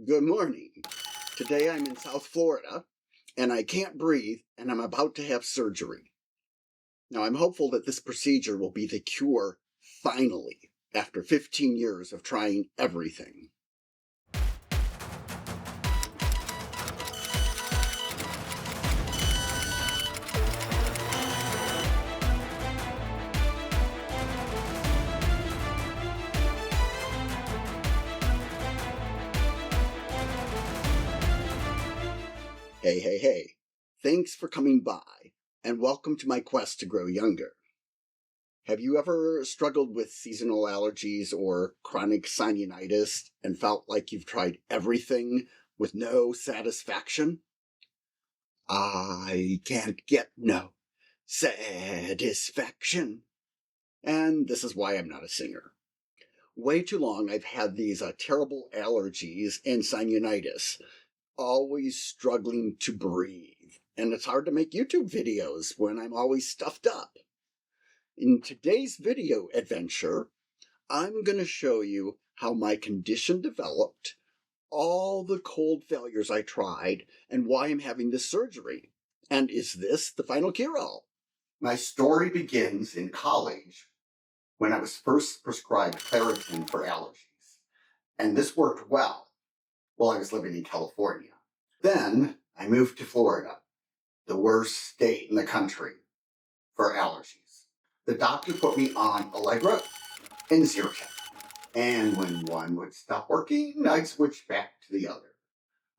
Good morning. Today I'm in South Florida and I can't breathe and I'm about to have surgery. Now I'm hopeful that this procedure will be the cure finally after 15 years of trying everything. Hey. Thanks for coming by and welcome to my quest to grow younger. Have you ever struggled with seasonal allergies or chronic sinusitis and felt like you've tried everything with no satisfaction? I can't get no satisfaction. And this is why I'm not a singer. Way too long I've had these terrible allergies and sinusitis, always struggling to breathe. And it's hard to make YouTube videos when I'm always stuffed up. In today's video adventure, I'm going to show you how my condition developed, all the cold failures I tried, and why I'm having this surgery. And is this the final cure-all? My story begins in college when I was first prescribed Claritin for allergies. And this worked well while I was living in California. Then I moved to Florida, the worst state in the country for allergies. The doctor put me on Allegra and Zyrtec. And when one would stop working, I'd switch back to the other.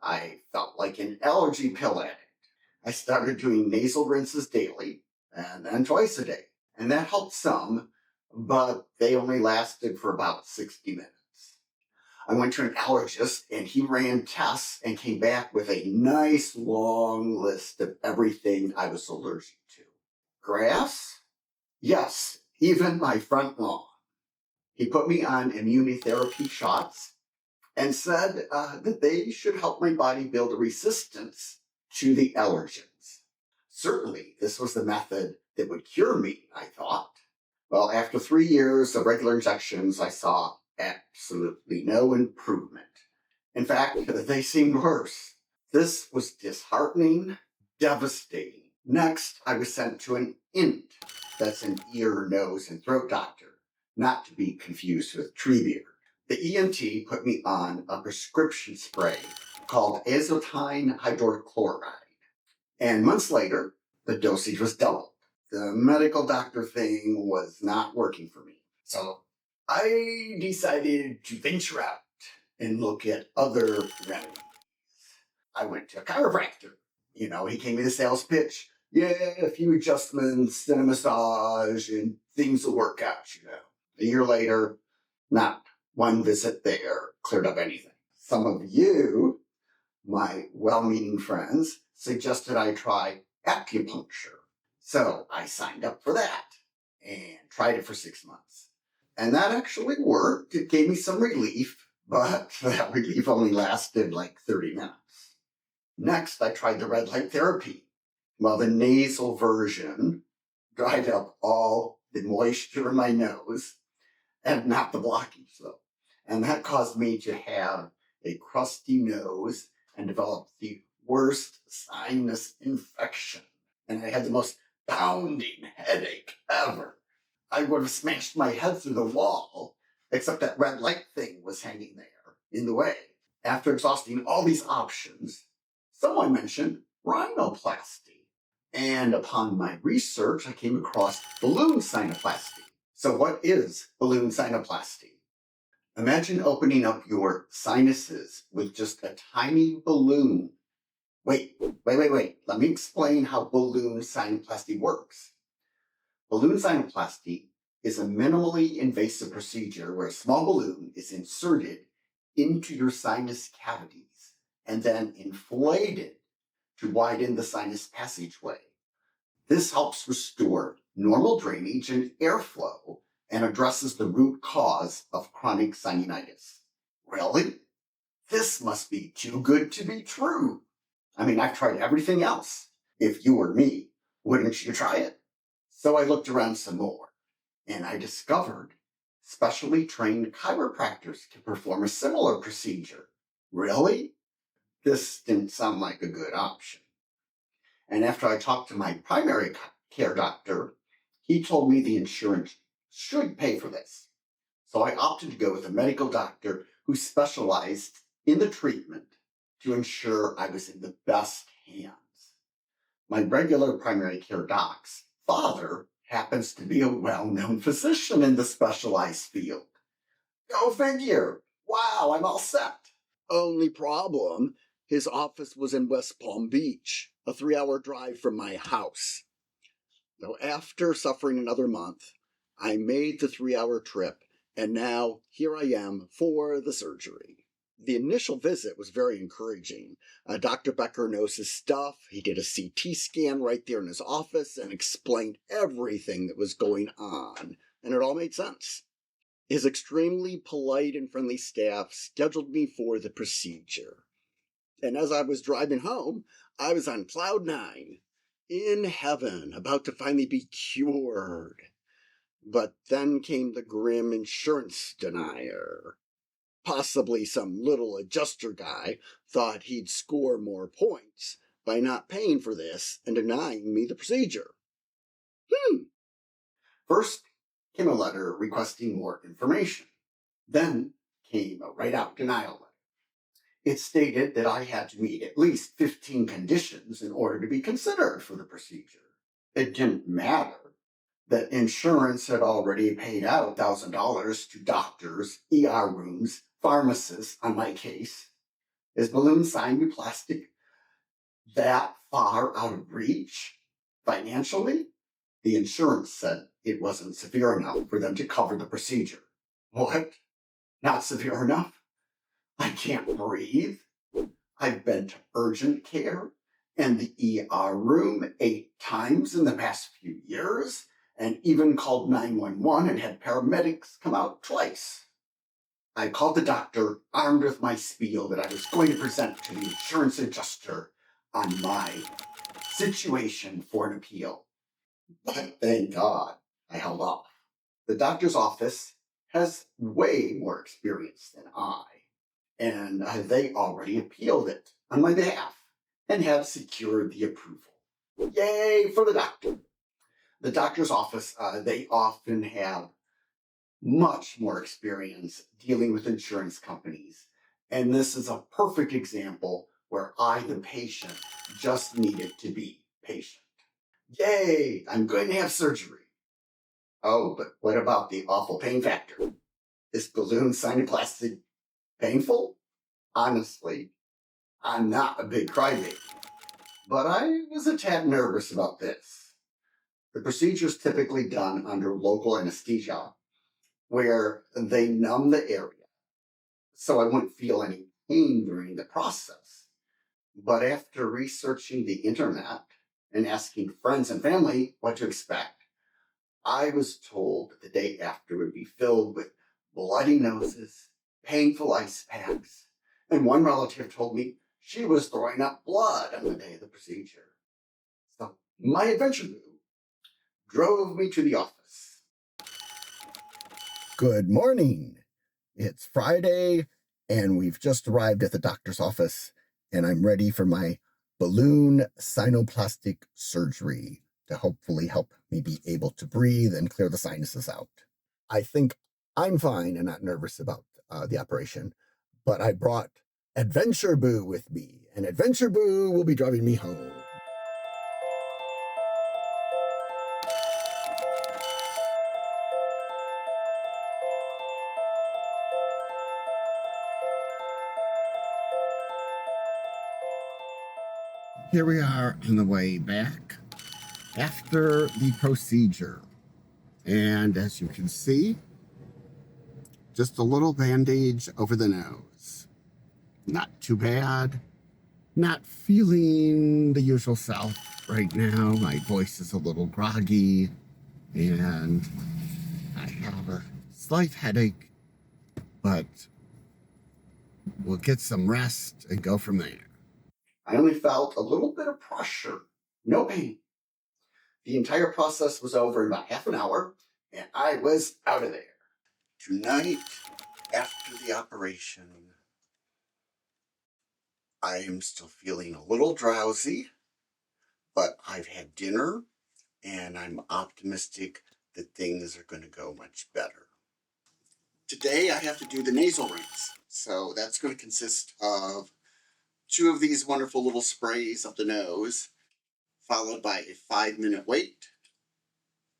I felt like an allergy pill addict. I started doing nasal rinses daily and then twice a day. And that helped some, but they only lasted for about 60 minutes. I went to an allergist and he ran tests and came back with a nice long list of everything I was allergic to. Grass? Yes, even my front lawn. He put me on immunotherapy shots and said that they should help my body build a resistance to the allergens. Certainly, this was the method that would cure me, I thought. Well, after 3 years of regular injections, I saw absolutely no improvement. In fact, they seemed worse. This was disheartening, devastating. Next, I was sent to an INT, that's an ear, nose, and throat doctor, not to be confused with Treebeard. The ENT put me on a prescription spray called azotine hydrochloride. And months later, the dosage was doubled. The medical doctor thing was not working for me. So I decided to venture out and look at other remedies. I went to a chiropractor. He gave me the sales pitch. Yeah, a few adjustments and a massage and things will work out, A year later, not one visit there cleared up anything. Some of you, my well-meaning friends, suggested I try acupuncture. So I signed up for that and tried it for 6 months. And that actually worked. It gave me some relief, but that relief only lasted like 30 minutes. Next, I tried the red light therapy. Well, the nasal version dried up all the moisture in my nose, and not the blockage, though. And that caused me to have a crusty nose and develop the worst sinus infection. And I had the most pounding headache ever. I would have smashed my head through the wall, except that red light thing was hanging there in the way. After exhausting all these options, someone mentioned rhinoplasty. And upon my research, I came across balloon sinuplasty. So what is balloon sinuplasty? Imagine opening up your sinuses with just a tiny balloon. Wait. Let me explain how balloon sinuplasty works. Balloon sinuplasty is a minimally invasive procedure where a small balloon is inserted into your sinus cavities and then inflated to widen the sinus passageway. This helps restore normal drainage and airflow and addresses the root cause of chronic sinusitis. Really? This must be too good to be true. I've tried everything else. If you were me, wouldn't you try it? So I looked around some more, and I discovered specially trained chiropractors can perform a similar procedure. Really? This didn't sound like a good option. And after I talked to my primary care doctor, he told me the insurance should pay for this. So I opted to go with a medical doctor who specialized in the treatment to ensure I was in the best hands. My regular primary care doc's father happens to be a well-known physician in the specialized field. Go figure. Wow, I'm all set. Only problem, his office was in West Palm Beach, a 3-hour drive from my house. So after suffering another month, I made the 3-hour trip, and now here I am for the surgery. The initial visit was very encouraging. Dr. Becker knows his stuff. He did a CT scan right there in his office and explained everything that was going on, and it all made sense. His extremely polite and friendly staff scheduled me for the procedure. And as I was driving home, I was on cloud 9, in heaven, about to finally be cured. But then came the grim insurance denier. Possibly some little adjuster guy thought he'd score more points by not paying for this and denying me the procedure. First came a letter requesting more information. Then came a write-out denial letter. It stated that I had to meet at least 15 conditions in order to be considered for the procedure. It didn't matter that insurance had already paid out $1,000 to doctors, ER rooms, pharmacists on my case. Is balloon sinuplasty that far out of reach financially? The insurance said it wasn't severe enough for them to cover the procedure. What? Not severe enough? I can't breathe. I've been to urgent care and the ER room 8 times in the past few years, and even called 911 and had paramedics come out twice. I called the doctor armed with my spiel that I was going to present to the insurance adjuster on my situation for an appeal. But thank God I held off. The doctor's office has way more experience than I, and they already appealed it on my behalf and have secured the approval. Yay for the doctor. The doctor's office, they often have much more experience dealing with insurance companies. And this is a perfect example where I, the patient, just needed to be patient. Yay, I'm going to have surgery. Oh, but what about the awful pain factor? Is balloon sinuplasty painful? Honestly, I'm not a big crybaby, but I was a tad nervous about this. The procedure is typically done under local anesthesia, where they numb the area, so I wouldn't feel any pain during the process. But after researching the internet and asking friends and family what to expect, I was told that the day after would be filled with bloody noses, painful ice packs, and one relative told me she was throwing up blood on the day of the procedure. So my adventure boo drove me to the office. Good morning. It's Friday, and we've just arrived at the doctor's office, and I'm ready for my balloon sinuplastic surgery to hopefully help me be able to breathe and clear the sinuses out. I think I'm fine and not nervous about the operation, but I brought Adventure Boo with me, and Adventure Boo will be driving me home. Here we are on the way back after the procedure. And as you can see, just a little bandage over the nose. Not too bad. Not feeling the usual self right now. My voice is a little groggy, and I have a slight headache, but we'll get some rest and go from there. I only felt a little bit of pressure, no pain. The entire process was over in about half an hour, and I was out of there. Tonight, after the operation, I am still feeling a little drowsy, but I've had dinner and I'm optimistic that things are going to go much better. Today I have to do the nasal rinse. So that's going to consist of 2 of these wonderful little sprays up the nose, followed by a 5-minute wait,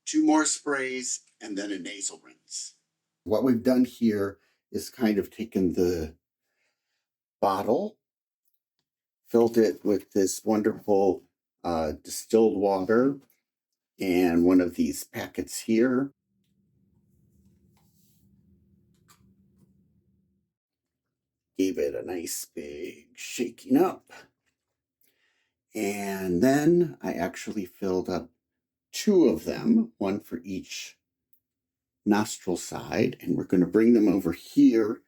2 more sprays, and then a nasal rinse. What we've done here is kind of taken the bottle, filled it with this wonderful distilled water and one of these packets here. Gave it a nice big shaking up. And then I actually filled up 2 of them, one for each nostril side, and we're going to bring them over here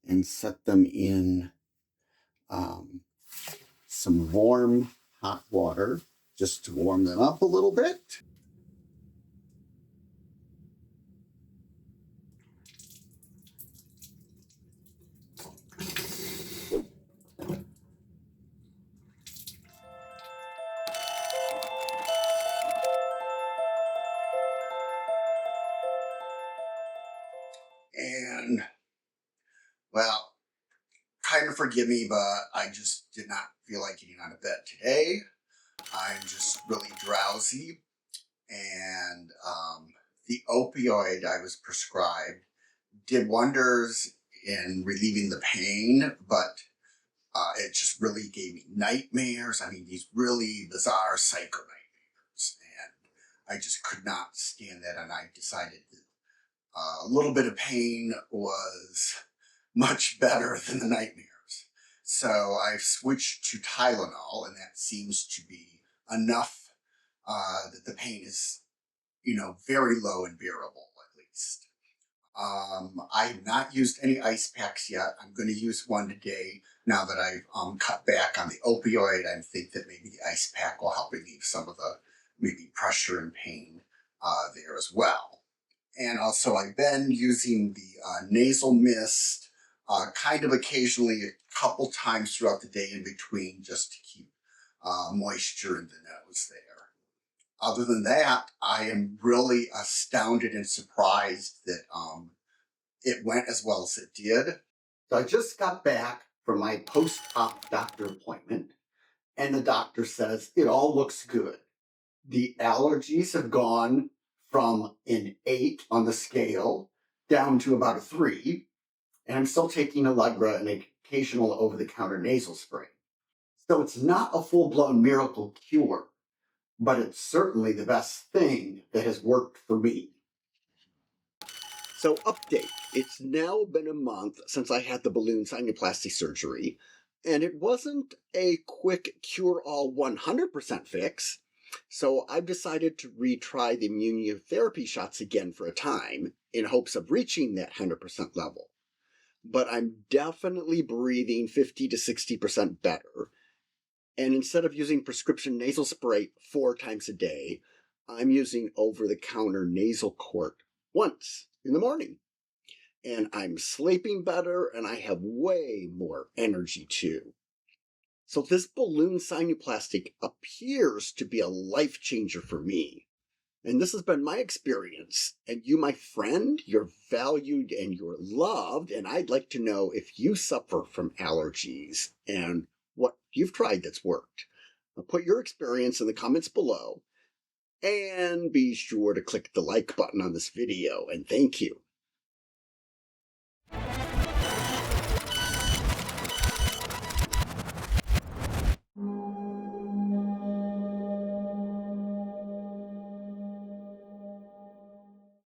and set them in some warm hot water just to warm them up a little bit. And, well, kind of forgive me, but I just did not feel like getting out of bed today. I'm just really drowsy, and the opioid I was prescribed did wonders in relieving the pain, but it just really gave me nightmares. I mean, these really bizarre psycho nightmares, and I just could not stand that, and I decided that a little bit of pain was much better than the nightmares. So I've switched to Tylenol, and that seems to be enough that the pain is, very low and bearable, at least. I have not used any ice packs yet. I'm going to use one today now that I've cut back on the opioid. I think that maybe the ice pack will help relieve some of the maybe pressure and pain there as well. And also I've been using the nasal mist kind of occasionally a couple times throughout the day in between just to keep moisture in the nose there. Other than that, I am really astounded and surprised that it went as well as it did. So I just got back from my post-op doctor appointment, and the doctor says it all looks good. The allergies have gone from an 8 on the scale down to about a 3, and I'm still taking Allegra and an occasional over-the-counter nasal spray. So it's not a full-blown miracle cure, but it's certainly the best thing that has worked for me. So update, it's now been a month since I had the balloon sinuplasty surgery, and it wasn't a quick cure-all 100% fix, so I've decided to retry the immunotherapy shots again for a time in hopes of reaching that 100% level. But I'm definitely breathing 50 to 60% better, and instead of using prescription nasal spray 4 times a day, I'm using over-the-counter nasal quart once in the morning. And I'm sleeping better, and I have way more energy too. So this balloon sinuplasty appears to be a life changer for me. And this has been my experience. And you, my friend, you're valued and you're loved. And I'd like to know if you suffer from allergies and what you've tried that's worked. Now put your experience in the comments below. And be sure to click the like button on this video. And thank you.